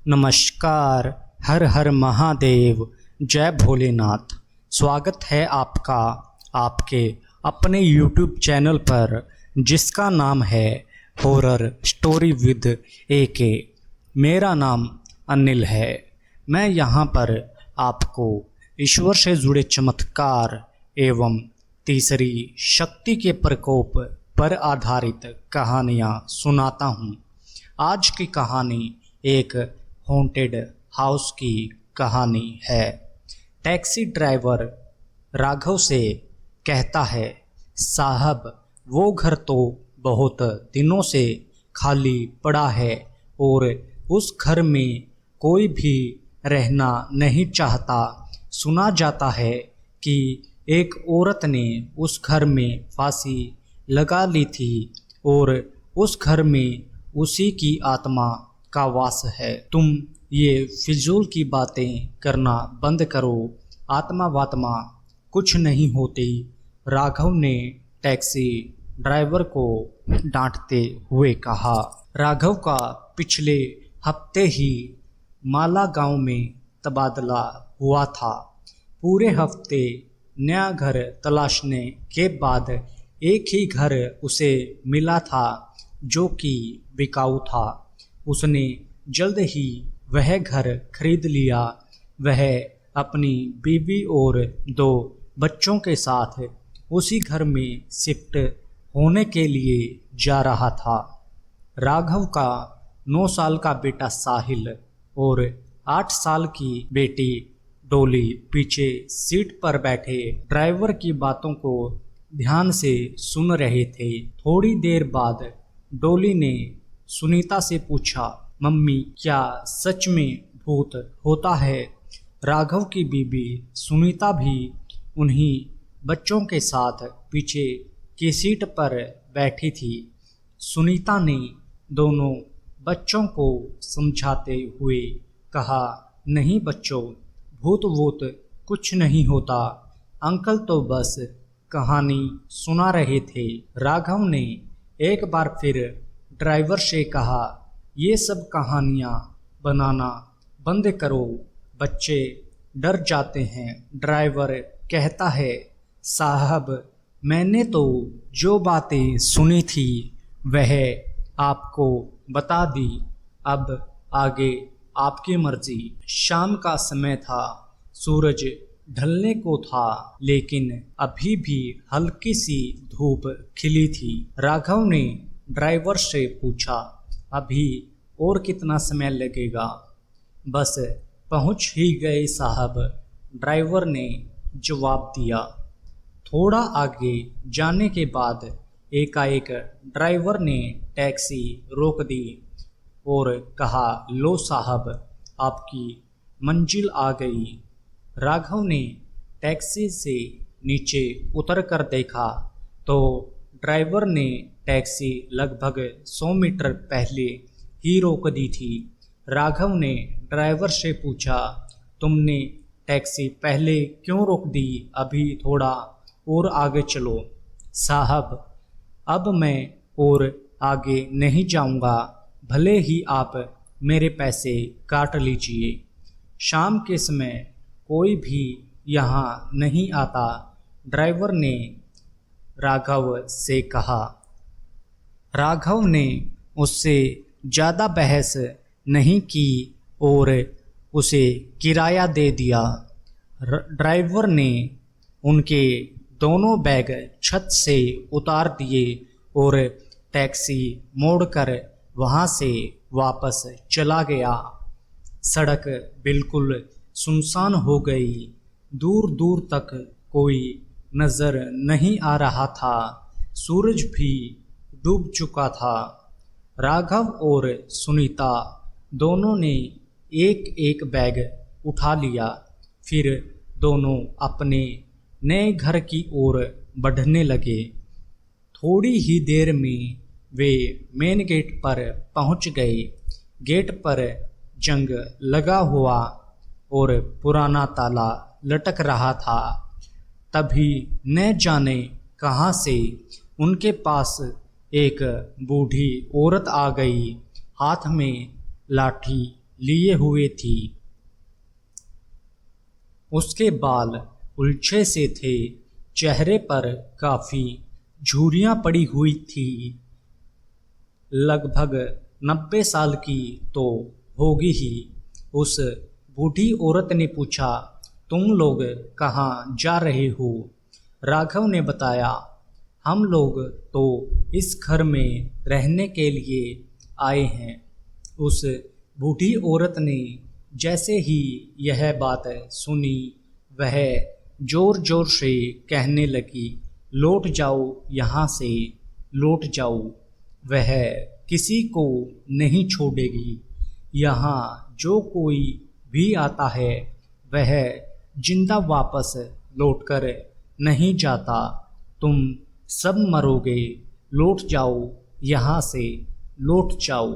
नमस्कार। हर हर महादेव, जय भोलेनाथ। स्वागत है आपका आपके अपने YouTube चैनल पर, जिसका नाम है हॉरर स्टोरी विद AK। मेरा नाम अनिल है। मैं यहाँ पर आपको ईश्वर से जुड़े चमत्कार एवं तीसरी शक्ति के प्रकोप पर आधारित कहानियाँ सुनाता हूँ। आज की कहानी एक हॉन्टेड हाउस की कहानी है। टैक्सी ड्राइवर राघव से कहता है, साहब वो घर तो बहुत दिनों से खाली पड़ा है और उस घर में कोई भी रहना नहीं चाहता। सुना जाता है कि एक औरत ने उस घर में फांसी लगा ली थी और उस घर में उसी की आत्मा का वास है। तुम ये फिजूल की बातें करना बंद करो, आत्मा वात्मा कुछ नहीं होती। राघव ने टैक्सी ड्राइवर को डांटते हुए कहा। राघव का पिछले हफ्ते ही माला गांव में तबादला हुआ था। पूरे हफ्ते नया घर तलाशने के बाद एक ही घर उसे मिला था जो कि बिकाऊ था। उसने जल्द ही वह घर खरीद लिया। वह अपनी बीवी और 2 बच्चों के साथ उसी घर में शिफ्ट होने के लिए जा रहा था। राघव का 9 साल का बेटा साहिल और 8 साल की बेटी डोली पीछे सीट पर बैठे ड्राइवर की बातों को ध्यान से सुन रहे थे। थोड़ी देर बाद डोली ने सुनीता से पूछा, मम्मी क्या सच में भूत होता है? राघव की बीबी सुनीता भी उन्हीं बच्चों के साथ पीछे की सीट पर बैठी थी। सुनीता ने दोनों बच्चों को समझाते हुए कहा, नहीं बच्चों, भूत वूत कुछ नहीं होता, अंकल तो बस कहानी सुना रहे थे। राघव ने एक बार फिर ड्राइवर से कहा, ये सब कहानियाँ बनाना बंद करो, बच्चे डर जाते हैं। ड्राइवर कहता है, साहब मैंने तो जो बातें सुनी थी वह आपको बता दी, अब आगे आपकी मर्जी। शाम का समय था, सूरज ढलने को था, लेकिन अभी भी हल्की सी धूप खिली थी। राघव ने ड्राइवर से पूछा, अभी और कितना समय लगेगा? बस पहुंच ही गए साहब, ड्राइवर ने जवाब दिया। थोड़ा आगे जाने के बाद एकाएक ड्राइवर ने टैक्सी रोक दी और कहा, लो साहब, आपकी मंजिल आ गई। राघव ने टैक्सी से नीचे उतर कर देखा तो ड्राइवर ने टैक्सी लगभग 100 मीटर पहले ही रोक दी थी। राघव ने ड्राइवर से पूछा, तुमने टैक्सी पहले क्यों रोक दी? अभी थोड़ा और आगे चलो। साहब अब मैं और आगे नहीं जाऊंगा, भले ही आप मेरे पैसे काट लीजिए। शाम के समय कोई भी यहाँ नहीं आता, ड्राइवर ने राघव से कहा। राघव ने उससे ज़्यादा बहस नहीं की और उसे किराया दे दिया। ड्राइवर ने उनके दोनों बैग छत से उतार दिए और टैक्सी मोड़कर वहाँ से वापस चला गया। सड़क बिल्कुल सुनसान हो गई, दूर दूर तक कोई नज़र नहीं आ रहा था। सूरज भी डूब चुका था। राघव और सुनीता दोनों ने एक एक बैग उठा लिया। फिर दोनों अपने नए घर की ओर बढ़ने लगे। थोड़ी ही देर में वे मेन गेट पर पहुंच गए। गेट पर जंग लगा हुआ और पुराना ताला लटक रहा था। तभी न जाने कहाँ से उनके पास एक बूढ़ी औरत आ गई। हाथ में लाठी लिए हुए थी। उसके बाल उलझे से थे, चेहरे पर काफी झुर्रियां पड़ी हुई थी। लगभग 90 साल की तो होगी ही। उस बूढ़ी औरत ने पूछा, तुम लोग कहाँ जा रहे हो? राघव ने बताया, हम लोग तो इस घर में रहने के लिए आए हैं। उस बूढ़ी औरत ने जैसे ही यह बात सुनी, वह जोर जोर से कहने लगी, लौट जाओ यहाँ से, लौट जाओ। वह किसी को नहीं छोड़ेगी। यहाँ जो कोई भी आता है वह जिंदा वापस लौटकर नहीं जाता। तुम सब मरोगे, लौट जाओ यहाँ से, लौट जाओ।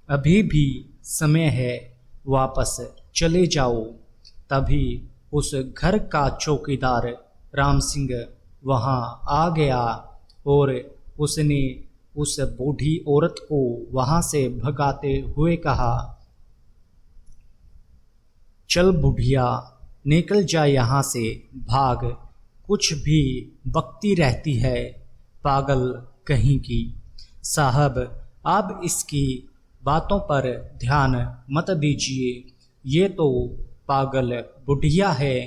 अभी भी समय है, वापस चले जाओ। तभी उस घर का चौकीदार राम सिंह वहाँ आ गया और उसने उस बूढ़ी औरत को वहाँ से भगाते हुए कहा, चल बुढ़िया, निकल जा यहाँ से, भाग। कुछ भी बकती रहती है, पागल कहीं की। साहब, आप इसकी बातों पर ध्यान मत दीजिए, ये तो पागल बुढ़िया है,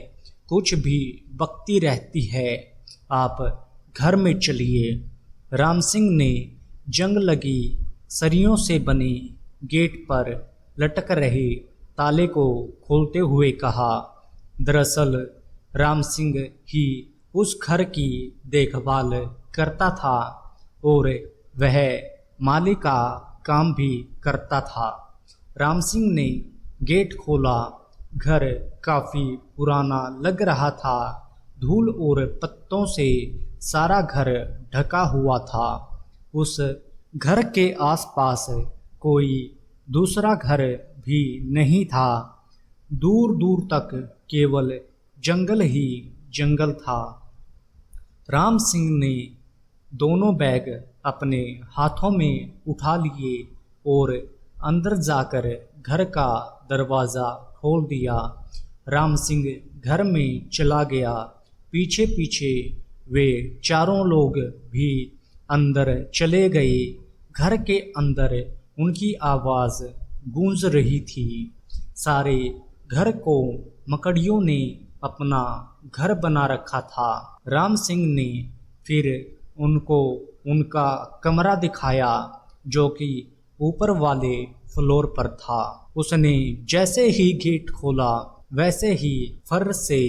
कुछ भी बकती रहती है। आप घर में चलिए। राम सिंह ने जंग लगी सरियों से बने गेट पर लटक रहे ताले को खोलते हुए कहा। दरअसल राम सिंह ही उस घर की देखभाल करता था और वह माली का काम भी करता था। राम सिंह ने गेट खोला। घर काफी पुराना लग रहा था। धूल और पत्तों से सारा घर ढका हुआ था। उस घर के आसपास कोई दूसरा घर भी नहीं था। दूर दूर तक केवल जंगल ही जंगल था। राम सिंह ने दोनों बैग अपने हाथों में उठा लिए और अंदर जाकर घर का दरवाज़ा खोल दिया। राम सिंह घर में चला गया। पीछे पीछे वे चारों लोग भी अंदर चले गए। घर के अंदर उनकी आवाज़ गूंज रही थी। सारे घर को मकड़ियों ने अपना घर बना रखा था। राम सिंह ने फिर उनको उनका कमरा दिखाया जो कि ऊपर वाले फ्लोर पर था। उसने जैसे ही गेट खोला वैसे ही फर से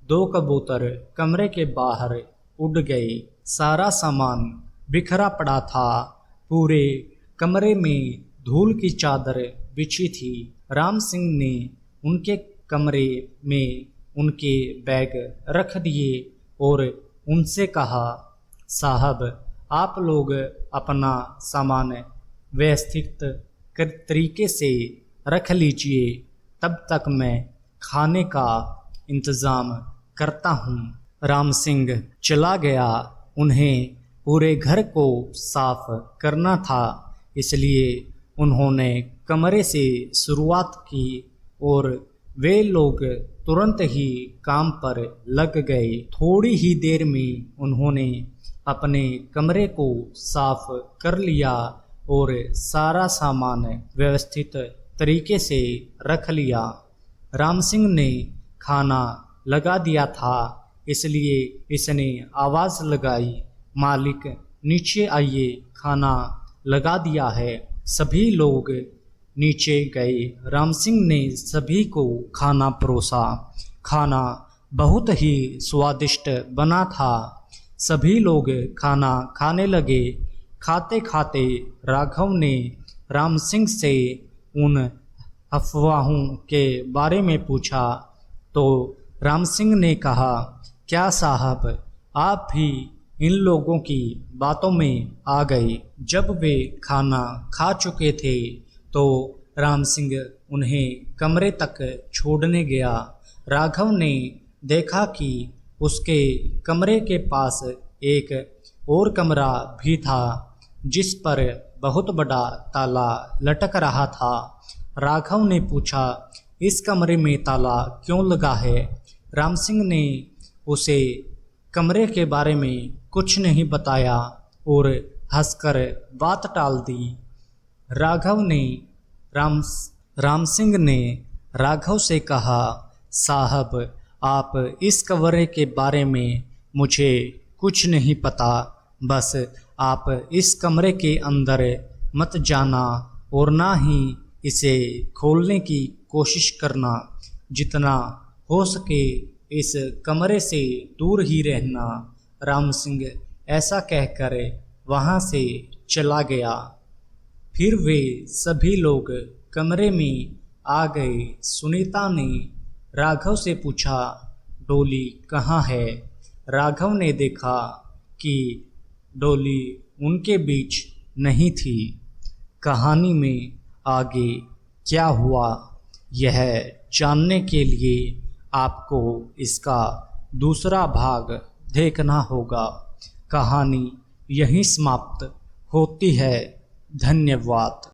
2 कबूतर कमरे के बाहर उड़ गए। सारा सामान बिखरा पड़ा था। पूरे कमरे में धूल की चादर बिछी थी। राम सिंह ने उनके कमरे में उनके बैग रख दिए और उनसे कहा, साहब, आप लोग अपना सामान व्यवस्थित तरीके से रख लीजिए, तब तक मैं खाने का इंतज़ाम करता हूँ। राम सिंह चला गया। उन्हें पूरे घर को साफ करना था, इसलिए उन्होंने कमरे से शुरुआत की और वे लोग तुरंत ही काम पर लग गए। थोड़ी ही देर में उन्होंने अपने कमरे को साफ कर लिया और सारा सामान व्यवस्थित तरीके से रख लिया। राम सिंह ने खाना लगा दिया था, इसलिए इसने आवाज़ लगाई, मालिक नीचे आइए, खाना लगा दिया है। सभी लोग नीचे गए। राम सिंह ने सभी को खाना परोसा। खाना बहुत ही स्वादिष्ट बना था। सभी लोग खाना खाने लगे। खाते खाते राघव ने राम सिंह से उन अफवाहों के बारे में पूछा तो राम सिंह ने कहा, क्या साहब, आप भी इन लोगों की बातों में आ गए? जब वे खाना खा चुके थे तो राम सिंह उन्हें कमरे तक छोड़ने गया। राघव ने देखा कि उसके कमरे के पास एक और कमरा भी था जिस पर बहुत बड़ा ताला लटक रहा था। राघव ने पूछा, इस कमरे में ताला क्यों लगा है? राम सिंह ने उसे कमरे के बारे में कुछ नहीं बताया और हंसकर बात टाल दी। राम सिंह ने राघव से कहा, साहब आप इस कमरे के बारे में मुझे कुछ नहीं पता, बस आप इस कमरे के अंदर मत जाना और ना ही इसे खोलने की कोशिश करना, जितना हो सके इस कमरे से दूर ही रहना। राम सिंह ऐसा कहकर वहाँ से चला गया। फिर वे सभी लोग कमरे में आ गए। सुनीता ने राघव से पूछा, डोली कहाँ है? राघव ने देखा कि डोली उनके बीच नहीं थी। कहानी में आगे क्या हुआ, यह जानने के लिए आपको इसका दूसरा भाग देखना होगा। कहानी यहीं समाप्त होती है। धन्यवाद।